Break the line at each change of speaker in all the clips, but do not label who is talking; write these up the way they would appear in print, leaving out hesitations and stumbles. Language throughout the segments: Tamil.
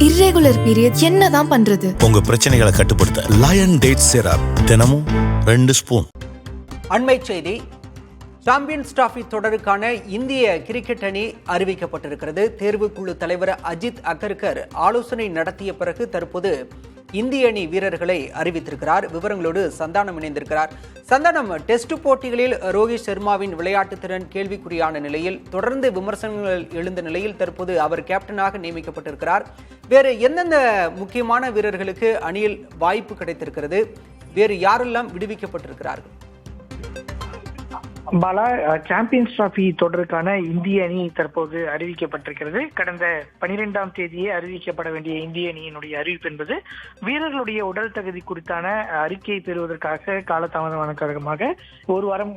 இர்ரெகுலர் பீரியட் என்னதான் பண்றது?
உங்க பிரச்சனைகளை கட்டுப்படுத்த லயன் டேட் சிரப் தினமும் 2 ஸ்பூன்.
அண்மை செய்தி. சாம்பியன்ஸ் டிராபி தொடருக்கான இந்திய கிரிக்கெட் அணி அறிவிக்கப்பட்டிருக்கிறது. தேர்வுக்குழு தலைவர் அஜித் அகர்கர் ஆலோசனை நடத்திய பிறகு தற்போது இந்திய அணி வீரர்களை அறிவித்திருக்கிறார். விவரங்களோடு சந்தானம் இணைந்திருக்கிறார். சந்தானம், டெஸ்ட் போட்டிகளில் ரோஹித் சர்மாவின் விளையாட்டு திறன் கேள்விக்குறியான நிலையில் தொடர்ந்து விமர்சனங்கள் எழுந்த நிலையில் தற்போது அவர் கேப்டனாக நியமிக்கப்பட்டிருக்கிறார். வேறு எந்தெந்த முக்கியமான வீரர்களுக்கு அணியில் வாய்ப்பு கிடைத்திருக்கிறது? வேறு யாரெல்லாம் விடுவிக்கப்பட்டிருக்கிறார்கள்?
பாலா, சாம்பியன்ஸ் டிராபி தொடருக்கான இந்திய அணி தற்போது அறிவிக்கப்பட்டிருக்கிறது. கடந்த 12ஆம் தேதியே அறிவிக்கப்பட வேண்டிய இந்திய அணியினுடைய அறிவிப்பு என்பது வீரர்களுடைய உடல் தகுதி குறித்தான அறிக்கையை பெறுவதற்காக காலதாமதமான காரணமாக ஒரு வாரம்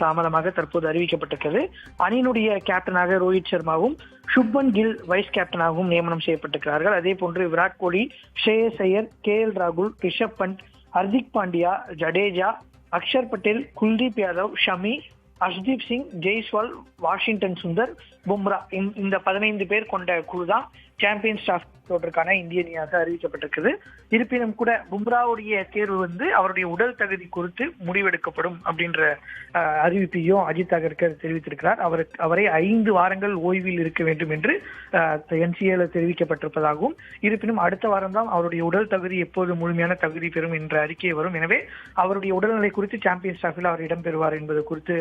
தாமதமாக தற்போது அறிவிக்கப்பட்டிருக்கிறது. அணியினுடைய கேப்டனாக ரோஹித் சர்மாவும் சுப்மன் கில் வைஸ் கேப்டனாகவும் நியமனம் செய்யப்பட்டிருக்கிறார்கள். அதே போன்று விராட் கோலி, ஷ்ரேயஸ் ஐயர், KL ராகுல், ரிஷப் பண்ட், ஹர்திக் பாண்டியா, ஜடேஜா, அக்ஷர் பட்டேல், குல்தீப் யாதவ், ஷமி, அர்ஷ்தீப் சிங், ஜெய்ஸ்வால், வாஷிங்டன் சுந்தர், பும்ரா இந்த 15 பேர் கொண்ட குழு தான் சாம்பியன்ஸ் டிராபி தொடருக்கான இந்திய அணியாக அறிவிக்கப்பட்டிருக்கிறது. இருப்பினும் கூட பும்ராவுடைய தேர்வு அவருடைய உடல் தகுதி குறித்து முடிவெடுக்கப்படும் அப்படின்ற அறிவிப்பையும் அஜித் அகர்கர் தெரிவித்திருக்கிறார். அவரை 5 வாரங்கள் ஓய்வில் இருக்க வேண்டும் என்று NCAல தெரிவிக்கப்பட்டிருப்பதாகவும், இருப்பினும் அடுத்த வாரம் தான் அவருடைய உடல் தகுதி எப்போது முழுமையான தகுதி பெறும் என்ற அறிக்கை வரும். எனவே அவருடைய உடல்நிலை குறித்து சாம்பியன்ஸ் டிராபியில் அவர் இடம்பெறுவார் என்பது குறித்து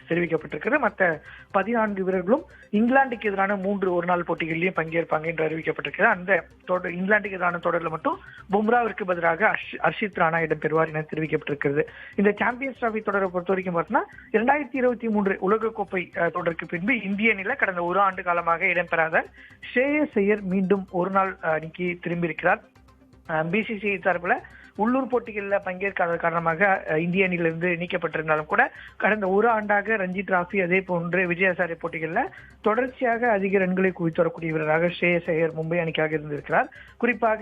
தெரிவிக்கப்பட்டிருக்கிறது. மற்ற 14 வீரர்களும் இங்கிலாந்துக்கு எதிரான 3 ஒருநாள் போட்டிகளிலும் பங்கேற்பாங்க என்று அறிவிக்கப்பட்டிருக்கிறது. அந்த இங்கிலாந்துக்கு எதிரான தொடரில் மட்டும் பும்ராவிற்கு பதிலாக ஹர்ஷித் ராணா இடம்பெறுவார் என தெரிவிக்கப்பட்டிருக்கிறது. இந்த சாம்பியன்ஸ் டிராபி தொடரை பொறுத்த வரைக்கும் பார்த்தீங்கன்னா 2023 உலகக்கோப்பை தொடருக்கு பின்பு இந்திய அணியில கடந்த ஒரு ஆண்டு காலமாக இடம்பெறாத ஷ்ரேயஸ் ஐயர் மீண்டும் ஒரு நாள் அணிக்கு திரும்பியிருக்கிறார். BCCI சார்பில் உள்ளூர் போட்டிகளில் பங்கேற்காத காரணமாக இந்திய அணியிலிருந்து நீக்கப்பட்டிருந்தாலும் கூட கடந்த ஒரு ஆண்டாக ரஞ்சி டிராபி அதே போன்று விஜயசாரி போட்டிகளில் தொடர்ச்சியாக அதிக ரன்களை குவித்து வரக்கூடிய வீரராக ஷ்ரேயஸ் ஐயர் மும்பை அணிக்காக இருந்திருக்கிறார். குறிப்பாக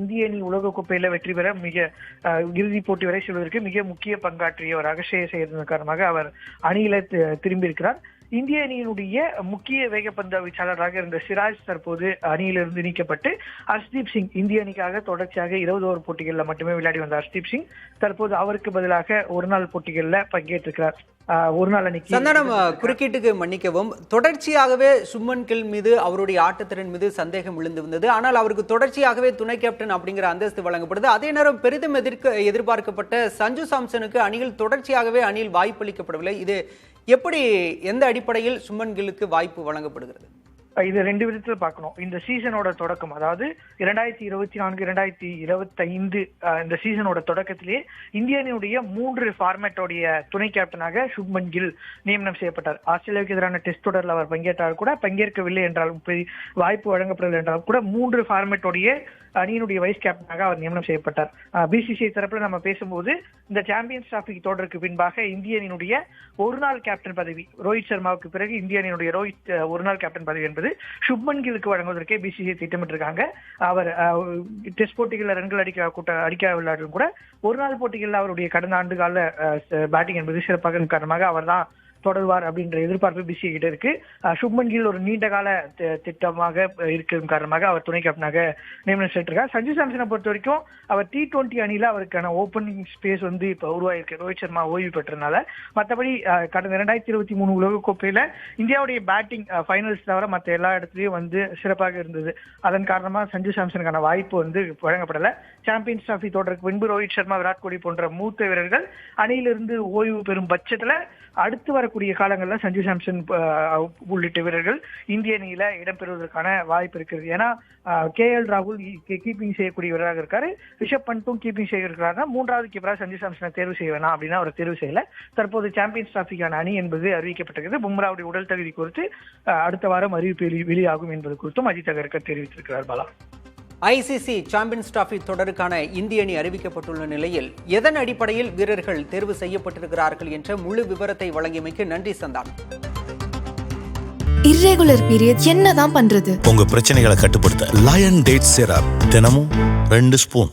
இந்திய அணி உலகக்கோப்பையில வெற்றி பெற இறுதிப் போட்டி வரை செல்வதற்கு மிக முக்கிய பங்காற்றியவராக ஷ்ரேயஸ் ஐயர் இருந்த காரணமாக அவர் அணியில திரும்பியிருக்கிறார். இந்திய அணியினுடைய முக்கிய வேகப்பந்து வீச்சாளராக இருந்த சிராஜ் தற்போது அணியிலிருந்து நீக்கப்பட்டு ஹர்ஷ்தீப் சிங் இந்திய அணிக்காக தொடர்ச்சியாக 20 ஓவர் போட்டிகளில் மட்டுமே விளையாடி வந்த ஹர்ஷ்தீப் சிங் தற்போது அவருக்கு பதிலாக ஒரு நாள் போட்டிகளில் பங்கேற்றிருக்கிறார். ஒரு நாள் அணிக்கு
சந்தானம், குறுக்கீட்டுக்கு மன்னிக்கவும், தொடர்ச்சியாகவே சுப்மன் கில் மீது அவருடைய ஆட்டத்திறன் மீது சந்தேகம் விழுந்து வந்தது. ஆனால் அவருக்கு தொடர்ச்சியாகவே துணை கேப்டன் அப்படிங்கிற அந்தஸ்து வழங்கப்படுது. அதே நேரம் பெரிதும் எதிர்பார்க்கப்பட்ட சஞ்சு சாம்சனுக்கு அணியில் தொடர்ச்சியாகவே அணியில் வாய்ப்பு அளிக்கப்படவில்லை. இது எப்படி, எந்த அடிப்படையில் சுப்மன் கில்லுக்கு வாய்ப்பு வழங்கப்படுகிறது?
இது 2 விதத்தில் பார்க்கணும். இந்த சீசனோட தொடக்கம், அதாவது 2024-2025 இந்த சீசனோட தொடக்கத்திலேயே இந்திய அணியுடைய 3 ஃபார்மேட்டோடைய துணை கேப்டனாக சுப்மன் கில் நியமனம் செய்யப்பட்டார். ஆஸ்திரேலியாவுக்கு எதிரான டெஸ்ட் தொடரில் அவர் பங்கேற்றால் கூட, பங்கேற்கவில்லை என்றாலும் வாய்ப்பு வழங்கப்படவில்லை என்றாலும் கூட 3 ஃபார்மேட்டோடைய அணியினுடைய வைஸ் கேப்டனாக அவர் நியமனம் செய்யப்பட்டார். BCCI தரப்புல நம்ம பேசும்போது இந்த சாம்பியன்ஸ் டிராபி தொடருக்கு பின்பாக இந்திய அணியினுடைய ஒரு நாள் கேப்டன் பதவி ரோஹித் சர்மாவுக்கு பிறகு இந்திய அணியினுடைய ஒரு நாள் கேப்டன் பதவி என்பது சுப்மன் கில்லுக்கு வழங்குவதற்கே BCCI திட்டமிட்டிருக்காங்க. அவர் டெஸ்ட் போட்டிகளில் ரன்கள் அடிக்க விளையாடும் கூட ஒரு நாள் போட்டிகளில் அவருடைய கடந்த ஆண்டு கால பேட்டிங் என்பது சிறப்பாக காரணமாக அவர் தான் தொடர்வார் அப்படின்ற எதிர்பார்ப்பு BCCI கிட்ட இருக்கு. சுப்மன் கில் ஒரு நீண்ட கால திட்டமாக இருக்கும் காரணமாக அவர் துணை கேப்டனாக நியமனம் செய்திருக்கார். சஞ்சு சாம்சனை பொறுத்த வரைக்கும் அவர் T20 அணியில அவருக்கான ஓப்பனிங் ஸ்பேஸ் இப்ப உருவாயிருக்கு ரோஹித் சர்மா ஓய்வு பெற்றனால. மற்றபடி கடந்த 2023 உலகக்கோப்பையில இந்தியாவுடைய பேட்டிங் ஃபைனல்ஸ் தவிர மற்ற எல்லா இடத்துலயும் சிறப்பாக இருந்தது. அதன் காரணமா சஞ்சு சாம்சனுக்கான வாய்ப்பு வழங்கப்படல. சாம்பியன்ஸ் டிராபி தொடருக்கு பின்பு ரோஹித் சர்மா, விராட் கோலி போன்ற மூத்த வீரர்கள் அணியிலிருந்து ஓய்வு பெறும் பட்சத்துல அடுத்து வரக்கூடிய காலங்களில் சஞ்சு சாம்சன் உள்ளிட்ட வீரர்கள் இந்திய அணியில இடம்பெறுவதற்கான வாய்ப்பு இருக்கிறது. ஏன்னா KL ராகுல் கீப்பிங் செய்யக்கூடிய வீரராக இருக்காரு, ரிஷப் பண்ட்டும் கீப்பிங் செய்யிருக்கிறாங்க. 3வது கீப்பராக சஞ்சு சாம்சனை தேர்வு செய்ய வேணாம் அப்படின்னா அவர் தேர்வு செய்யல. தற்போது சாம்பியன்ஸ் டிராபிக்கான அணி என்பது அறிவிக்கப்பட்டிருக்கிறது. பும்ராவுடைய உடல் தகுதி குறித்து அடுத்த வாரம் அறிவிப்பு வெளியாகும் என்பது குறித்தும் அஜித் அகர்கர் தெரிவித்திருக்கிறார். பாலா,
ICC சாம்பியன்ஸ் டிராபி தொடருக்கான இந்திய அணி அறிவிக்கப்பட்டுள்ள நிலையில் எதன் அடிப்படையில் வீரர்கள் தேர்வு செய்யப்பட்டிருக்கிறார்கள் என்ற முழு விவரத்தை வழங்கியமைக்கு நன்றி சந்தானம்.
இர்ரெகுலர் பீரியட் என்னதான் பண்றது?
உங்க பிரச்சனைகளை கட்டுப்படுத்த லயன் டேட் சிரப் தினமும் 2 ஸ்பூன்.